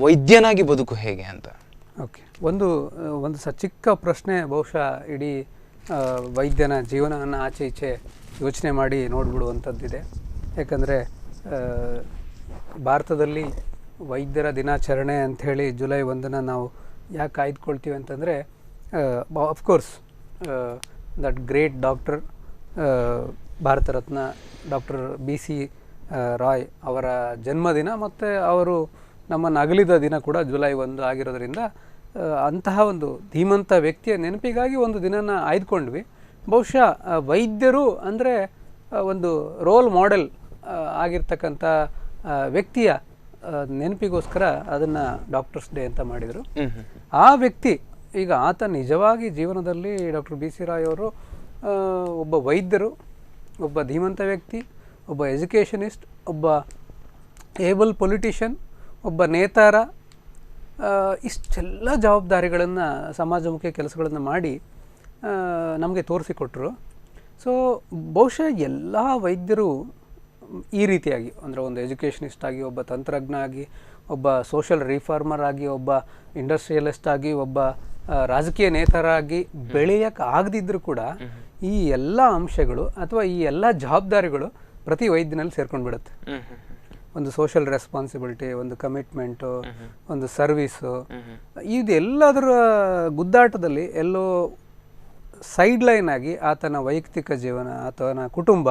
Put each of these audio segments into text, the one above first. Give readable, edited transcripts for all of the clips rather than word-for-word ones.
ವೈದ್ಯನಾಗಿ ಬದುಕು ಹೇಗೆ ಅಂತ. ಓಕೆ, ಒಂದು ಚಿಕ್ಕ ಪ್ರಶ್ನೆ ಬಹುಶಃ ಇಡೀ ವೈದ್ಯನ ಜೀವನವನ್ನು ಆಚೆ ಈಚೆ ಯೋಚನೆ ಮಾಡಿ ನೋಡಿಬಿಡುವಂಥದ್ದಿದೆ. ಯಾಕಂದರೆ ಭಾರತದಲ್ಲಿ ವೈದ್ಯರ ದಿನಾಚರಣೆ ಅಂಥೇಳಿ ಜುಲೈ 1 ನಾವು ಯಾಕೆ ಆಯ್ದುಕೊಳ್ತೀವಿ ಅಂತಂದರೆ, of course that great doctor, Bharat Ratna doctor BC Roy ಅವರ ಜನ್ಮದಿನ ಮತ್ತು ಅವರು ನಮ್ಮನ್ನು ಅಗಲಿದ ದಿನ ಕೂಡ ಜುಲೈ 1 ಆಗಿರೋದ್ರಿಂದ ಅಂತಹ ಒಂದು ಧೀಮಂತ ವ್ಯಕ್ತಿಯ ನೆನಪಿಗಾಗಿ ಒಂದು ದಿನನ ಆಯ್ದುಕೊಂಡ್ವಿ. ಬಹುಶಃ ವೈದ್ಯರು ಅಂದರೆ ಒಂದು ರೋಲ್ ಮಾಡೆಲ್ ಆಗಿರ್ತಕ್ಕಂಥ ವ್ಯಕ್ತಿಯ ನೆನಪಿಗೋಸ್ಕರ ಅದನ್ನು ಡಾಕ್ಟರ್ಸ್ ಡೇ ಅಂತ ಮಾಡಿದರು. ಆ ವ್ಯಕ್ತಿ ಈಗ ಆತ ನಿಜವಾಗಿ ಜೀವನದಲ್ಲಿ ಡಾಕ್ಟರ್ BC ರಾಯ್ ಅವರು ಒಬ್ಬ ವೈದ್ಯರು, ಒಬ್ಬ ಧೀಮಂತ ವ್ಯಕ್ತಿ, ಒಬ್ಬ ಎಜುಕೇಷನಿಸ್ಟ್, ಒಬ್ಬ ಏಬಲ್ ಪೊಲಿಟಿಷಿಯನ್, ಒಬ್ಬ ನೇತಾರ, ಇಷ್ಟೆಲ್ಲ ಜವಾಬ್ದಾರಿಗಳನ್ನು, ಸಮಾಜಮುಖಿ ಕೆಲಸಗಳನ್ನು ಮಾಡಿ ನಮಗೆ ತೋರಿಸಿಕೊಟ್ರು. ಸೊ ಬಹುಶಃ ಎಲ್ಲ ವೈದ್ಯರು ಈ ರೀತಿಯಾಗಿ, ಅಂದರೆ ಒಂದು ಎಜುಕೇಷನಿಸ್ಟ್ ಆಗಿ, ಒಬ್ಬ ತಂತ್ರಜ್ಞ ಆಗಿ, ಒಬ್ಬ ಸೋಷಲ್ ರಿಫಾರ್ಮರ್ ಆಗಿ, ಒಬ್ಬ ಇಂಡಸ್ಟ್ರಿಯಲಿಸ್ಟ್ ಆಗಿ, ಒಬ್ಬ ರಾಜಕೀಯ ನೇತಾರಾಗಿ ಬೆಳೆಯೋಕ್ಕೆ ಆಗದಿದ್ದರೂ ಕೂಡ ಈ ಎಲ್ಲ ಅಂಶಗಳು ಅಥವಾ ಈ ಎಲ್ಲ ಜವಾಬ್ದಾರಿಗಳು ಪ್ರತಿ ವೈದ್ಯನಲ್ಲಿ ಸೇರ್ಕೊಂಡು ಬಿಡುತ್ತೆ. ಒಂದು ಸೋಷಲ್ ರೆಸ್ಪಾನ್ಸಿಬಿಲಿಟಿ, ಒಂದು ಕಮಿಟ್ಮೆಂಟು, ಒಂದು ಸರ್ವೀಸು, ಇದೆಲ್ಲದರ ಗುದ್ದಾಟದಲ್ಲಿ ಎಲ್ಲೋ ಸೈಡ್ ಲೈನ್ ಆಗಿ ಆತನ ವೈಯಕ್ತಿಕ ಜೀವನ, ಆತನ ಕುಟುಂಬ,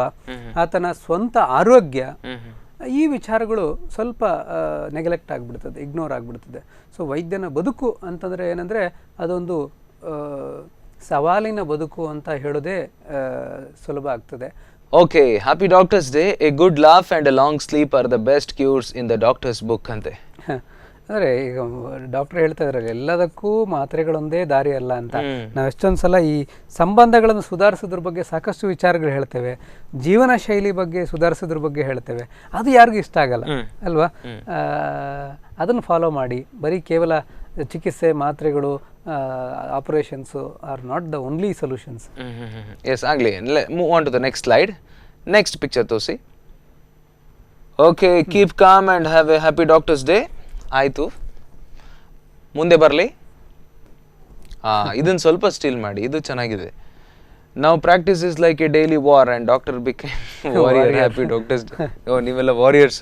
ಆತನ ಸ್ವಂತ ಆರೋಗ್ಯ, ಈ ವಿಚಾರಗಳು ಸ್ವಲ್ಪ ನೆಗ್ಲೆಕ್ಟ್ ಆಗಿಬಿಡ್ತದೆ, ಇಗ್ನೋರ್ ಆಗಿಬಿಡ್ತದೆ. ಸೊ ವೈದ್ಯನ ಬದುಕು ಅಂತಂದರೆ ಏನಂದರೆ ಅದೊಂದು ಸವಾಲಿನ ಬದುಕು ಅಂತ ಹೇಳೋದೇ ಸುಲಭ ಆಗ್ತದೆ. Okay, happy doctors day. A good laugh and a long sleep are the best cures in the doctors book ಅಂತೆ. ಅಂದರೆ ಈಗ ಡಾಕ್ಟರ್ ಹೇಳ್ತಾ ಇದ್ರಲ್ಲ, ಎಲ್ಲದಕ್ಕೂ ಮಾತ್ರೆಗಳೊಂದೇ ದಾರಿ ಅಲ್ಲ ಅಂತ. ನಾವು ಎಷ್ಟೊಂದು ಸಲ ಈ ಸಂಬಂಧಗಳನ್ನು ಸುಧಾರಿಸೋದ್ರ ಬಗ್ಗೆ ಸಾಕಷ್ಟು ವಿಚಾರಗಳು ಹೇಳ್ತೇವೆ, ಜೀವನ ಶೈಲಿ ಬಗ್ಗೆ ಸುಧಾರಿಸೋದ್ರ ಬಗ್ಗೆ ಹೇಳ್ತೇವೆ. ಅದು ಯಾರಿಗೂ ಇಷ್ಟ ಆಗಲ್ಲ ಅಲ್ವಾ? ಅದನ್ನು ಫಾಲೋ ಮಾಡಿ. ಬರೀ ಕೇವಲ ಚಿಕಿತ್ಸೆ, ಮಾತ್ರೆಗಳು, operations are not the only solutions. Yes, ಆಗಲಿ. Move on to the next slide. Next picture ತೋರಿಸಿ. Okay, keep calm and have a happy doctors day. ಆಯಿತು, ಮುಂದೆ ಬರಲಿ. ಇದನ್ನು ಸ್ವಲ್ಪ ಸ್ಟಿಲ್ ಮಾಡಿ, ಇದು ಚೆನ್ನಾಗಿದೆ. ನಾವು practice is like a daily war and doctor became warrior. Happy doctors day. ನೀವೆಲ್ಲ ವಾರಿಯರ್ಸ್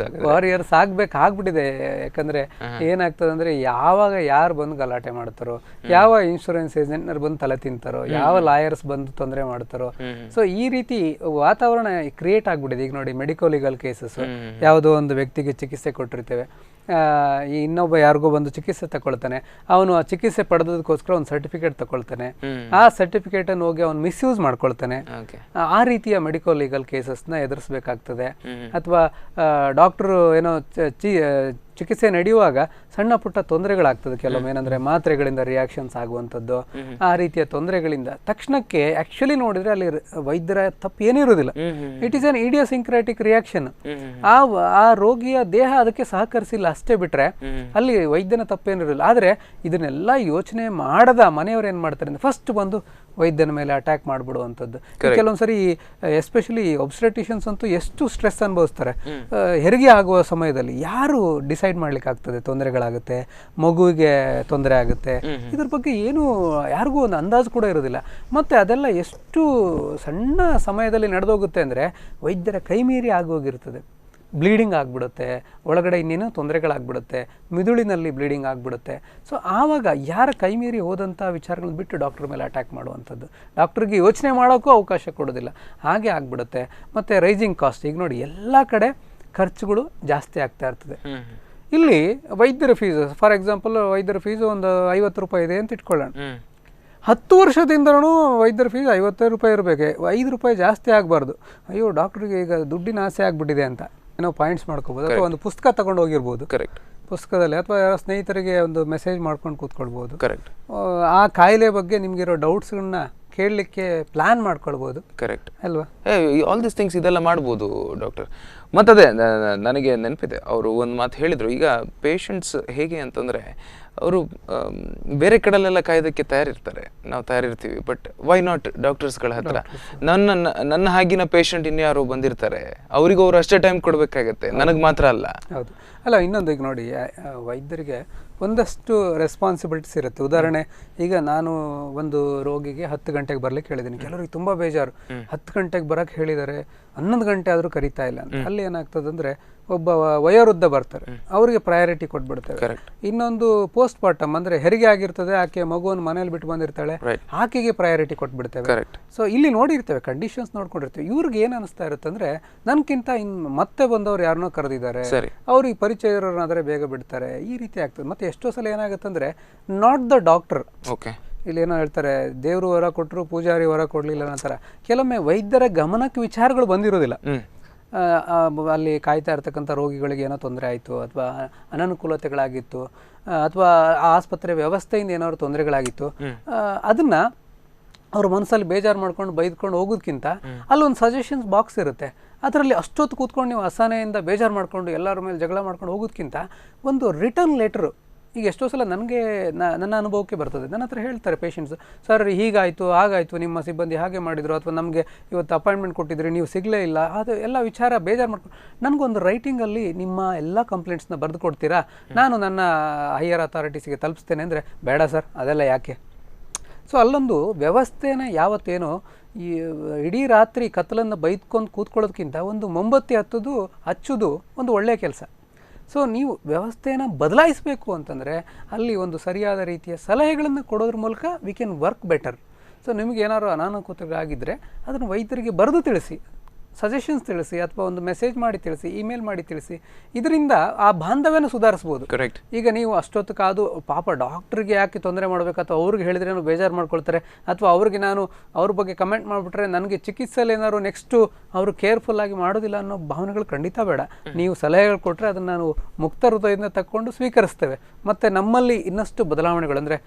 ಆಗ್ಬಿಟ್ಟಿದೆ. ಯಾಕಂದರೆ ಏನಾಗ್ತದೆ ಅಂದರೆ, ಯಾವಾಗ ಯಾರು ಬಂದು ಗಲಾಟೆ ಮಾಡ್ತಾರೋ, ಯಾವ ಇನ್ಶೂರೆನ್ಸ್ ಏಜೆಂಟ್ನರು ಬಂದು ತಲೆ ತಿಂತಾರೋ, ಯಾವ ಲಾಯರ್ಸ್ ಬಂದು ತೊಂದರೆ ಮಾಡ್ತಾರೋ, ಸೊ ಈ ರೀತಿ ವಾತಾವರಣ ಕ್ರಿಯೇಟ್ ಆಗಿಬಿಟ್ಟಿದೆ. ಈಗ ನೋಡಿ, ಮೆಡಿಕೋ ಲೀಗಲ್ ಕೇಸಸ್, ಯಾವುದೋ ಒಂದು ವ್ಯಕ್ತಿಗೆ ಚಿಕಿತ್ಸೆ ಕೊಟ್ಟಿರ್ತೇವೆ, ಇನ್ನೊಬ್ಬ ಯಾರಿಗೋ ಬಂದು ಚಿಕಿತ್ಸೆ ತಗೊಳ್ತಾನೆ, ಅವನು ಆ ಚಿಕಿತ್ಸೆ ಪಡೆದೋದಕ್ಕೋಸ್ಕರ ಒಂದು ಸರ್ಟಿಫಿಕೇಟ್ ತಗೊಳ್ತಾನೆ, ಆ ಸರ್ಟಿಫಿಕೇಟನ್ನು ಹೋಗಿ ಅವನು ಮಿಸ್ಯೂಸ್ ಮಾಡ್ಕೊಳ್ತಾನೆ. ಆ ರೀತಿಯ ಮೆಡಿಕೋ ಲೀಗಲ್ ಕೇಸಸ್ನ ಎದುರಿಸಬೇಕಾಗ್ತದೆ. ಅಥವಾ ಡಾಕ್ಟ್ರು ಏನೋ ಚಿಕಿತ್ಸೆ ನಡೆಯುವಾಗ ಸಣ್ಣ ಪುಟ್ಟ ತೊಂದರೆಗಳಾಗ್ತದೆ ಕೆಲವೊಮ್ಮೆ, ಏನಂದರೆ ಮಾತ್ರೆಗಳಿಂದ ರಿಯಾಕ್ಷನ್ಸ್ ಆಗುವಂಥದ್ದು, ಆ ರೀತಿಯ ತೊಂದರೆಗಳಿಂದ ತಕ್ಷಣಕ್ಕೆ ಆ್ಯಕ್ಚುಲಿ ನೋಡಿದರೆ ಅಲ್ಲಿ ವೈದ್ಯರ ತಪ್ಪು ಏನಿರೋದಿಲ್ಲ. It is an idiosyncratic reaction. ಆ ರೋಗಿಯ ದೇಹ ಅದಕ್ಕೆ ಸಹಕರಿಸಿಲ್ಲ ಅಷ್ಟೇ ಬಿಟ್ರೆ ಅಲ್ಲಿ ವೈದ್ಯನ ತಪ್ಪೇನಿರಲಿಲ್ಲ. ಆದರೆ ಇದನ್ನೆಲ್ಲ ಯೋಚನೆ ಮಾಡದ ಮನೆಯವರು ಏನು ಮಾಡ್ತಾರೆ ಅಂದರೆ, ಫಸ್ಟ್ ಬಂದು ವೈದ್ಯನ ಮೇಲೆ ಅಟ್ಯಾಕ್ ಮಾಡಿಬಿಡುವಂಥದ್ದು. ಕೆಲವೊಂದ್ಸರಿ ಎಸ್ಪೆಷಲಿ ಒಬ್ಸ್ಟೆಟಿಷಿಯನ್ಸ್ ಅಂತೂ ಎಷ್ಟು ಸ್ಟ್ರೆಸ್ ಅನುಭವಿಸ್ತಾರೆ. ಹೆರಿಗೆ ಆಗುವ ಸಮಯದಲ್ಲಿ ಯಾರು ಡಿಸೈಡ್ ಮಾಡ್ಲಿಕ್ಕೆ ಆಗ್ತದೆ, ತೊಂದರೆಗಳಾಗುತ್ತೆ, ಮಗುವಿಗೆ ತೊಂದರೆ ಆಗುತ್ತೆ, ಇದ್ರ ಬಗ್ಗೆ ಏನು ಯಾರಿಗೂ ಒಂದು ಅಂದಾಜು ಕೂಡ ಇರೋದಿಲ್ಲ. ಮತ್ತು ಅದೆಲ್ಲ ಎಷ್ಟು ಸಣ್ಣ ಸಮಯದಲ್ಲಿ ನಡೆದೋಗುತ್ತೆ ಅಂದರೆ ವೈದ್ಯರ ಕೈ ಮೀರಿ ಆಗೋಗಿರ್ತದೆ. ಬ್ಲೀಡಿಂಗ್ ಆಗಿಬಿಡುತ್ತೆ, ಒಳಗಡೆ ಇನ್ನೇನೋ ತೊಂದರೆಗಳಾಗ್ಬಿಡುತ್ತೆ, ಮಿದುಳಿನಲ್ಲಿ ಬ್ಲೀಡಿಂಗ್ ಆಗಿಬಿಡುತ್ತೆ. ಸೊ ಆವಾಗ ಯಾರ ಕೈ ಮೀರಿ ಹೋದಂಥ ವಿಚಾರಗಳನ್ನ ಬಿಟ್ಟು ಡಾಕ್ಟ್ರ್ ಮೇಲೆ ಅಟ್ಯಾಕ್ ಮಾಡುವಂಥದ್ದು, ಡಾಕ್ಟ್ರಿಗೆ ಯೋಚನೆ ಮಾಡೋಕ್ಕೂ ಅವಕಾಶ ಕೊಡೋದಿಲ್ಲ, ಹಾಗೆ ಆಗಿಬಿಡುತ್ತೆ. ಮತ್ತು ರೈಸಿಂಗ್ ಕಾಸ್ಟ್, ಈಗ ನೋಡಿ ಎಲ್ಲ ಕಡೆ ಖರ್ಚುಗಳು ಜಾಸ್ತಿ ಆಗ್ತಾ ಇರ್ತದೆ. ಇಲ್ಲಿ ವೈದ್ಯರ ಫೀಸು, ಫಾರ್ ಎಕ್ಸಾಂಪಲ್ ವೈದ್ಯರ ಫೀಸು ಒಂದು 50 ರೂಪಾಯಿ ಇದೆ ಅಂತ ಇಟ್ಕೊಳ್ಳೋಣ. 10 ವರ್ಷದಿಂದನೂ ವೈದ್ಯರ ಫೀಸ್ 50 ರೂಪಾಯಿ ಇರಬೇಕು, 5 ರೂಪಾಯಿ ಜಾಸ್ತಿ ಆಗಬಾರ್ದು. ಅಯ್ಯೋ ಡಾಕ್ಟ್ರಿಗೆ ಈಗ ದುಡ್ಡಿನ ಆಸೆ ಆಗಿಬಿಟ್ಟಿದೆ ಅಂತ ಏನೋ ಪಾಯಿಂಟ್ಸ್ ಮಾಡ್ಕೋಬೋದು. ಅಥವಾ ಒಂದು ಪುಸ್ತಕ ತಗೊಂಡು ಹೋಗಿರ್ಬೋದು, ಕರೆಕ್ಟ್, ಪುಸ್ತಕದಲ್ಲಿ, ಅಥವಾ ಯಾರೋ ಸ್ನೇಹಿತರಿಗೆ ಒಂದು ಮೆಸೇಜ್ ಮಾಡ್ಕೊಂಡು ಕೂತ್ಕೊಳ್ಬೋದು. ಕರೆಕ್ಟ್, ಆ ಕಾಯಿಲೆ ಬಗ್ಗೆ ನಿಮಗಿರೋ ಡೌಟ್ಸ್ಗಳನ್ನ ಕೇಳಲಿಕ್ಕೆ ಪ್ಲ್ಯಾನ್ ಮಾಡ್ಕೊಳ್ಬೋದು. ಕರೆಕ್ಟ್ ಅಲ್ವಾ? ಆಲ್ ದಿಸ್ ಥಿಂಗ್ಸ್ ಇದೆಲ್ಲ ಮಾಡ್ಬೋದು ಡಾಕ್ಟರ್. ಮತ್ತದೇ ನನಗೆ ನೆನಪಿದೆ, ಅವರು ಒಂದು ಮಾತು ಹೇಳಿದರು. ಈಗ ಪೇಷಂಟ್ಸ್ ಹೇಗೆ ಅಂತಂದರೆ, ಅವರು ಬೇರೆ ಕಡೆಲೆಲ್ಲ ಕಾಯೋದಕ್ಕೆ ತಯಾರಿರ್ತಾರೆ, ನಾವು ತಯಾರಿರ್ತೀವಿ. ಬಟ್ ವೈ ನಾಟ್ ಡಾಕ್ಟರ್ಸ್ಗಳ ಹತ್ರ ನನ್ನ ಹಾಗಿನ ಪೇಷಂಟ್ ಇನ್ಯಾರು ಬಂದಿರ್ತಾರೆ, ಅವರಿಗೂ ಅವ್ರು ಅಷ್ಟೇ ಟೈಮ್ ಕೊಡಬೇಕಾಗತ್ತೆ, ನನಗೆ ಮಾತ್ರ ಅಲ್ಲ. ಹೌದು. ಅಲ್ಲ, ಇನ್ನೊಂದು ಈಗ ನೋಡಿ, ವೈದ್ಯರಿಗೆ ಒಂದಷ್ಟು ರೆಸ್ಪಾನ್ಸಿಬಿಲಿಟೀಸ್ ಇರುತ್ತೆ. ಉದಾಹರಣೆ, ಈಗ ನಾನು ಒಂದು ರೋಗಿಗೆ 10 ಗಂಟೆಗೆ ಬರ್ಲಿಕ್ಕೆ ಹೇಳಿದ್ದೀನಿ. ಕೆಲವರಿಗೆ ತುಂಬ ಬೇಜಾರು, 10 ಗಂಟೆಗೆ ಬರೋಕ್ಕೆ ಹೇಳಿದ್ದಾರೆ, 11 ಗಂಟೆ ಆದರೂ ಕರೀತಾ ಇಲ್ಲ ಅಂತ. ಅಲ್ಲಿ ಏನಾಗ್ತದೆ ಅಂದರೆ, ಒಬ್ಬ ವಯೋವೃದ್ಧ ಬರ್ತಾರೆ, ಅವರಿಗೆ ಪ್ರಯಾರಿಟಿ ಕೊಟ್ಬಿಡ್ತೇವೆ. ಇನ್ನೊಂದು ಪೋಸ್ಟ್ ಪಾರ್ಟಮ್ ಅಂದರೆ ಹೆರಿಗೆ ಆಗಿರ್ತದೆ, ಆಕೆ ಮಗುವನ್ನು ಮನೇಲಿ ಬಿಟ್ಟು ಬಂದಿರ್ತಾಳೆ, ಆಕೆಗೆ ಪ್ರಯಾರಿಟಿ ಕೊಟ್ಬಿಡ್ತೇವೆ. ಸೊ ಇಲ್ಲಿ ನೋಡಿರ್ತೇವೆ, ಕಂಡೀಷನ್ಸ್ ನೋಡ್ಕೊಂಡಿರ್ತೇವೆ. ಇವ್ರಿಗೆ ಏನು ಅನಿಸ್ತಾ ಇರುತ್ತೆ ಅಂದರೆ, ನನ್ಗಿಂತ ಇನ್ನು ಮತ್ತೆ ಬಂದವ್ರು ಯಾರನ್ನೋ ಕರೆದಿದ್ದಾರೆ, ಅವ್ರಿಗೆ ಪರಿಚಯ ಇರೋರಾದ್ರೆ ಬೇಗ ಬಿಡ್ತಾರೆ, ಈ ರೀತಿ ಆಗ್ತದೆ. ಮತ್ತೆ ಎಷ್ಟೋ ಸಲ ಏನಾಗುತ್ತೆ ಅಂದರೆ, ನಾಟ್ ದ ಡಾಕ್ಟರ್, ಇಲ್ಲಿ ಏನೋ ಹೇಳ್ತಾರೆ, ದೇವರು ವರ ಕೊಟ್ಟರು ಪೂಜಾರಿ ವರ ಕೊಡಲಿಲ್ಲ ಅನ್ನೋ. ಕೆಲವೊಮ್ಮೆ ವೈದ್ಯರ ಗಮನಕ್ಕೆ ವಿಚಾರಗಳು ಬಂದಿರೋದಿಲ್ಲ. ಅಲ್ಲಿ ಕಾಯ್ತಾ ಇರ್ತಕ್ಕಂಥ ರೋಗಿಗಳಿಗೆ ಏನೋ ತೊಂದರೆ ಆಯಿತು, ಅಥವಾ ಅನನುಕೂಲತೆಗಳಾಗಿತ್ತು, ಅಥವಾ ಆಸ್ಪತ್ರೆ ವ್ಯವಸ್ಥೆಯಿಂದ ಏನಾದ್ರು ತೊಂದರೆಗಳಾಗಿತ್ತು, ಅದನ್ನ ಅವ್ರ ಮನಸ್ಸಲ್ಲಿ ಬೇಜಾರು ಮಾಡ್ಕೊಂಡು ಬೈದ್ಕೊಂಡು ಹೋಗೋದಕ್ಕಿಂತ ಅಲ್ಲೊಂದು ಸಜೆಷನ್ಸ್ ಬಾಕ್ಸ್ ಇರುತ್ತೆ. ಅದರಲ್ಲಿ ಅಷ್ಟೊತ್ತು ಕೂತ್ಕೊಂಡು ನೀವು ಅಸಹನೆಯಿಂದ ಬೇಜಾರು ಮಾಡ್ಕೊಂಡು ಎಲ್ಲರ ಮೇಲೆ ಜಗಳ ಮಾಡ್ಕೊಂಡು ಹೋಗೋದಕ್ಕಿಂತ ಒಂದು ರಿಟರ್ನ್ ಲೆಟರು. ಈಗ ಎಷ್ಟೋ ಸಲ ನನಗೆ ನನ್ನ ಅನುಭವಕ್ಕೆ ಬರ್ತದೆ, ನನ್ನ ಹತ್ರ ಹೇಳ್ತಾರೆ ಪೇಷಂಟ್ಸ್, ಸರ್ ಹೀಗಾಯಿತು ಹಾಗಾಯಿತು, ನಿಮ್ಮ ಸಿಬ್ಬಂದಿ ಹಾಗೆ ಮಾಡಿದರು, ಅಥವಾ ನಮಗೆ ಇವತ್ತು ಅಪಾಯಿಂಟ್ಮೆಂಟ್ ಕೊಟ್ಟಿದ್ರಿ ನೀವು ಸಿಗಲೇ ಇಲ್ಲ, ಅದು ಎಲ್ಲ ವಿಚಾರ ಬೇಜಾರು ಮಾಡ್ಕೊಂಡು ನನಗೊಂದು ರೈಟಿಂಗಲ್ಲಿ ನಿಮ್ಮ ಎಲ್ಲ ಕಂಪ್ಲೇಂಟ್ಸ್ನ ಬರೆದು ಕೊಡ್ತೀರಾ, ನಾನು ನನ್ನ ಹೈಯರ್ ಅಥಾರಿಟೀಸಿಗೆ ತಲುಪಿಸ್ತೇನೆ ಅಂದರೆ, ಬೇಡ ಸರ್ ಅದೆಲ್ಲ ಯಾಕೆ. ಸೊ ಅಲ್ಲೊಂದು ವ್ಯವಸ್ಥೆನ ಯಾವತ್ತೇನೋ ಈ ಇಡೀ ರಾತ್ರಿ ಕತ್ತಲನ್ನು ಬೈದ್ಕೊಂಡು ಕೂತ್ಕೊಳ್ಳೋದಕ್ಕಿಂತ ಒಂದು ಮೊಂಬತ್ತಿ ಹಚ್ಚೋದು ಒಂದು ಒಳ್ಳೆಯ ಕೆಲಸ. ಸೊ ನೀವು ವ್ಯವಸ್ಥೆಯನ್ನು ಬದಲಾಯಿಸಬೇಕು ಅಂತಂದರೆ ಅಲ್ಲಿ ಒಂದು ಸರಿಯಾದ ರೀತಿಯ ಸಲಹೆಗಳನ್ನು ಕೊಡೋದ್ರ ಮೂಲಕ we can work better. So ನಿಮಗೆ ಏನಾದ್ರು ಅನಾನುಕೂಲತೆಗಳಾಗಿದ್ದರೆ ಅದನ್ನು ವೈದ್ಯರಿಗೆ ಬರೆದು ತಿಳಿಸಿ, ಸಜೆಷನ್ಸ್ ತಿಳಿಸಿ, ಅಥವಾ ಒಂದು ಮೆಸೇಜ್ ಮಾಡಿ ತಿಳಿಸಿ, ಇಮೇಲ್ ಮಾಡಿ ತಿಳಿಸಿ. ಇದರಿಂದ ಆ ಬಾಂಧವ್ಯನ ಸುಧಾರಿಸ್ಬೋದು. ಈಗ ನೀವು ಅಷ್ಟೊತ್ತು ಕಾದು ಪಾಪ ಡಾಕ್ಟ್ರಿಗೆ ಯಾಕೆ ತೊಂದರೆ ಮಾಡಬೇಕು, ಅಥವಾ ಅವ್ರಿಗೆ ಹೇಳಿದ್ರೆ ಬೇಜಾರು ಮಾಡ್ಕೊಳ್ತಾರೆ, ಅಥವಾ ಅವ್ರಿಗೆ ನಾನು ಅವ್ರ ಬಗ್ಗೆ ಕಮೆಂಟ್ ಮಾಡಿಬಿಟ್ರೆ ನನಗೆ ಚಿಕಿತ್ಸೆಯಲ್ಲಿ ಏನಾದ್ರು ನೆಕ್ಸ್ಟು ಅವರು ಕೇರ್ಫುಲ್ ಆಗಿ ಮಾಡೋದಿಲ್ಲ ಅನ್ನೋ ಭಾವನೆಗಳು ಖಂಡಿತ ಬೇಡ. ನೀವು ಸಲಹೆಗಳು ಕೊಟ್ಟರೆ ಅದನ್ನು ನಾವು ಮುಕ್ತ ಹೃದಯದಿಂದ ತಕ್ಕೊಂಡು ಸ್ವೀಕರಿಸ್ತೇವೆ. ಮತ್ತು ನಮ್ಮಲ್ಲಿ ಇನ್ನಷ್ಟು ಬದಲಾವಣೆಗಳು ಅಂದರೆ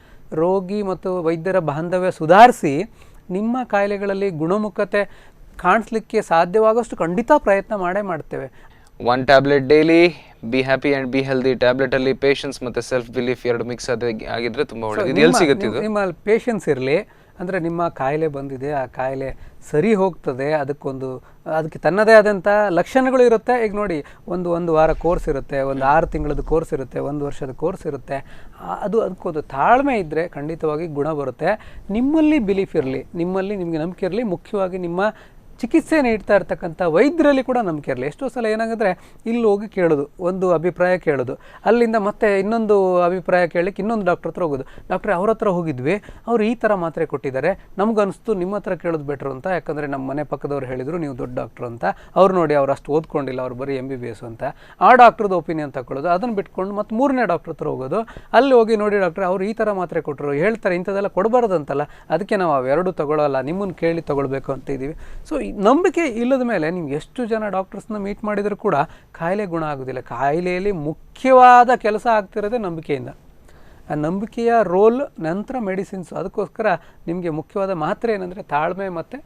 ರೋಗಿ ಮತ್ತು ವೈದ್ಯರ ಬಾಂಧವ್ಯ ಸುಧಾರಿಸಿ ನಿಮ್ಮ ಕಾಯಿಲೆಗಳಲ್ಲಿ ಗುಣಮುಖತೆ ಕಾಣಿಸ್ಲಿಕ್ಕೆ ಸಾಧ್ಯವಾಗೋಷ್ಟು ಖಂಡಿತ ಪ್ರಯತ್ನ ಮಾಡ್ತೇವೆ. 1 tablet daily, be happy and be healthy. ಟ್ಯಾಬ್ಲೆಟಲ್ಲಿ ಪೇಷನ್ಸ್ ಮತ್ತು ಸೆಲ್ಫ್ ಬಿಲೀಫ್ ಎರಡು ಮಿಕ್ಸ್ ಆಗಿದ್ರೆ ತುಂಬ ಒಳ್ಳೆಯದು. ಎಲ್ಲಿ ಸಿಗುತ್ತೆ ಇದು? ನಿಮ್ಮಲ್ಲಿ ಪೇಷನ್ಸ್ ಇರಲಿ, ಅಂದರೆ ನಿಮ್ಮ ಕಾಯಿಲೆ ಬಂದಿದೆ, ಆ ಕಾಯಿಲೆ ಸರಿ ಹೋಗ್ತದೆ, ಅದಕ್ಕೆ ತನ್ನದೇ ಆದಂಥ ಲಕ್ಷಣಗಳು ಇರುತ್ತೆ. ಈಗ ನೋಡಿ, ಒಂದು ವಾರ ಕೋರ್ಸ್ ಇರುತ್ತೆ, ಒಂದು 6 ತಿಂಗಳದ್ದು ಕೋರ್ಸ್ ಇರುತ್ತೆ, 1 ವರ್ಷದ ಕೋರ್ಸ್ ಇರುತ್ತೆ. ಅದಕ್ಕೊಂದು ತಾಳ್ಮೆ ಇದ್ದರೆ ಖಂಡಿತವಾಗಿ ಗುಣ ಬರುತ್ತೆ. ನಿಮ್ಮಲ್ಲಿ ಬಿಲೀಫ್ ಇರಲಿ, ನಿಮಗೆ ನಂಬಿಕೆ ಇರಲಿ, ಮುಖ್ಯವಾಗಿ ನಿಮ್ಮ ಚಿಕಿತ್ಸೆ ನೀಡ್ತಾ ಇರ್ತಕ್ಕಂಥ ವೈದ್ಯರಲ್ಲಿ ಕೂಡ ನಂಬಿಕೆ ಇರಲಿ. ಎಷ್ಟೋ ಸಲ ಏನಾಗಿದ್ರೆ ಇಲ್ಲಿ ಹೋಗಿ ಕೇಳೋದು, ಒಂದು ಅಭಿಪ್ರಾಯ ಕೇಳೋದು, ಅಲ್ಲಿಂದ ಮತ್ತೆ ಇನ್ನೊಂದು ಅಭಿಪ್ರಾಯ ಕೇಳಲಿಕ್ಕೆ ಇನ್ನೊಂದು ಡಾಕ್ಟರ್ ಹತ್ರ ಹೋಗೋದು. ಡಾಕ್ಟ್ರೆ ಅವ್ರ ಹತ್ರ ಹೋಗಿದ್ವಿ, ಅವ್ರು ಈ ಥರ ಮಾತ್ರೆ ಕೊಟ್ಟಿದ್ದಾರೆ, ನಮಗನ್ನಿಸ್ತು ನಿಮ್ಮ ಹತ್ರ ಕೇಳೋದು ಬೆಟ್ರು ಅಂತ, ಯಾಕಂದರೆ ನಮ್ಮ ಮನೆ ಪಕ್ಕದವ್ರು ಹೇಳಿದರು ನೀವು ದೊಡ್ಡ ಡಾಕ್ಟ್ರು ಅಂತ. ಅವ್ರು ನೋಡಿ ಅವ್ರು ಅಷ್ಟು ಓದ್ಕೊಂಡಿಲ್ಲ, ಅವ್ರು ಬರೀ MBBS ಅಂತ. ಆ ಡಾಕ್ಟ್ರದ್ದು ಒಪಿನಿಯನ್ ತಗೊಳ್ಳೋದು, ಅದನ್ನು ಬಿಟ್ಕೊಂಡು ಮತ್ತೆ 3ನೇ ಡಾಕ್ಟ್ರ್ ಹತ್ರ ಹೋಗೋದು. ಅಲ್ಲಿ ಹೋಗಿ ನೋಡಿ ಡಾಕ್ಟ್ರೆ ಅವ್ರು ಈ ಥರ ಮಾತ್ರೆ ಕೊಟ್ಟರು, ಹೇಳ್ತಾರೆ ಇಂಥದ್ದೆಲ್ಲ ಕೊಡಬಾರ್ದಂತಲ್ಲ, ಅದಕ್ಕೆ ನಾವು ಅವೆರಡು ತಗೊಳ್ಳೋಲ್ಲ, ನಿಮ್ಮನ್ನು ಕೇಳಿ ತಗೊಳ್ಬೇಕು ಅಂತ ಇದ್ದೀವಿ. ಸೊ ನಂಬಿಕೆ ಇಲ್ಲದ ಮೇಲೆ ನೀವು ಎಷ್ಟು ಜನ ಡಾಕ್ಟರ್ಸ್ನ ಮೀಟ್ ಮಾಡಿದರೂ ಕೂಡ ಕಾಯಿಲೆ ಗುಣ ಆಗೋದಿಲ್ಲ. ಕಾಯಿಲೆಯಲ್ಲಿ ಮುಖ್ಯವಾದ ಕೆಲಸ ಆಗ್ತಿರೋದೇ ನಂಬಿಕೆಯಿಂದ. ಆ ನಂಬಿಕೆಯ ರೋಲ್ ನಂತರ ಮೆಡಿಸಿನ್ಸ್. ಅದಕ್ಕೋಸ್ಕರ ನಿಮಗೆ ಮುಖ್ಯವಾದ ಮಾತ್ರೆ ಏನಂದರೆ ತಾಳ್ಮೆ ಮತ್ತು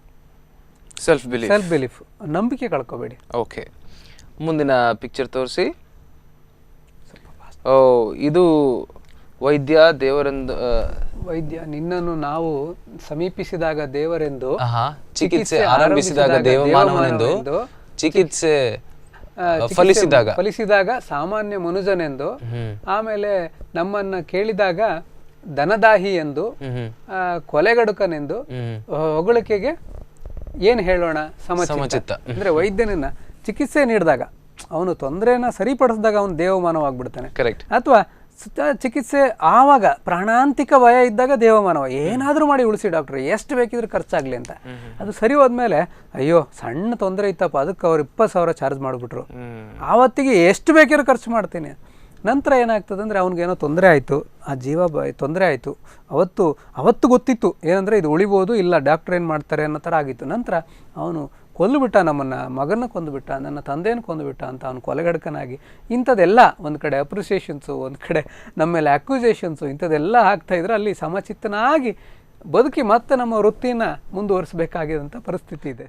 ಸೆಲ್ಫ್ ಬಿಲೀಫ್. ನಂಬಿಕೆ ಕಳ್ಕೊಬೇಡಿ. ಓಕೆ, ಮುಂದಿನ ಪಿಕ್ಚರ್ ತೋರಿಸಿ. ಇದು ವೈದ್ಯ ದೇವರೆಂದು. ವೈದ್ಯ ನಿನ್ನನ್ನು ನಾವು ಸಮೀಪಿಸಿದಾಗ ದೇವರೆಂದು, ಚಿಕಿತ್ಸೆ ಆರಂಭಿಸಿದಾಗ ದೇವಮಾನವನೆಂದು, ಚಿಕಿತ್ಸೆ ಫಲಿಸಿದಾಗ ಸಾಮಾನ್ಯ ಮನುಜನೆಂದು, ಆಮೇಲೆ ನಮ್ಮನ್ನ ಕೇಳಿದಾಗ ದನದಾಹಿ ಎಂದು, ಕೊಲೆಗಡುಕನೆಂದು, ಹೊಗಳಿಕೆಗೆ ಏನ್ ಹೇಳೋಣ ಸಮಚಿತ್ತ. ಅಂದ್ರೆ ವೈದ್ಯನನ್ನ ಚಿಕಿತ್ಸೆ ನೀಡಿದಾಗ, ಅವನು ತೊಂದರೆನ ಸರಿಪಡಿಸಿದಾಗ ಅವನು ದೇವಮಾನವಾಗ್ಬಿಡ್ತಾನೆ. ಅಥವಾ ಚಿಕಿತ್ಸೆ ಆವಾಗ ಪ್ರಾಣಾಂತಿಕ ಭಯ ಇದ್ದಾಗ ದೇವಮಾನವ, ಏನಾದರೂ ಮಾಡಿ ಉಳಿಸಿ ಡಾಕ್ಟ್ರ್, ಎಷ್ಟು ಬೇಕಿದ್ರೆ ಖರ್ಚಾಗಲಿ ಅಂತ. ಅದು ಸರಿ ಹೋದ್ಮೇಲೆ ಅಯ್ಯೋ ಸಣ್ಣ ತೊಂದರೆ ಇತ್ತಪ್ಪ, ಅದಕ್ಕೆ ಅವ್ರು 20,000 ಚಾರ್ಜ್ ಮಾಡಿಬಿಟ್ರು, ಆವತ್ತಿಗೆ ಎಷ್ಟು ಬೇಕಿರೋ ಖರ್ಚು ಮಾಡ್ತೀನಿ. ನಂತರ ಏನಾಗ್ತದೆ ಅಂದರೆ ಅವ್ನಿಗೇನೋ ತೊಂದರೆ ಆಯಿತು, ಆ ಜೀವ ತೊಂದರೆ ಆಯಿತು, ಅವತ್ತು ಗೊತ್ತಿತ್ತು ಏನಂದರೆ ಇದು ಉಳಿಬೋದು, ಇಲ್ಲ ಡಾಕ್ಟ್ರ್ ಏನು ಮಾಡ್ತಾರೆ ಅನ್ನೋ ಥರ ಆಗಿತ್ತು. ನಂತರ ಅವನು ಕೊಂದುಬಿಟ್ಟ, ನಮ್ಮನ್ನು ಮಗನ ಕೊಂದುಬಿಟ್ಟ, ನನ್ನ ತಂದೆಯನ್ನು ಕೊಂದುಬಿಟ್ಟ ಅಂತ ಅವನು ಕೊಲೆಗಡಕನಾಗಿ. ಇಂಥದ್ದೆಲ್ಲ ಒಂದು ಕಡೆ ಅಪ್ರಿಸಿಯೇಷನ್ಸು, ಒಂದು ಕಡೆ ನಮ್ಮ ಮೇಲೆ ಅಕ್ಯುಸೇಷನ್ಸು, ಇಂಥದ್ದೆಲ್ಲ ಆಗ್ತಾಯಿದ್ರೆ ಅಲ್ಲಿ ಸಮಚಿತ್ತನಾಗಿ ಬದುಕಿ ಮತ್ತೆ ನಮ್ಮ ವೃತ್ತಿನ ಮುಂದುವರಿಸಬೇಕಾಗಿರೋಂಥ ಪರಿಸ್ಥಿತಿ ಇದೆ.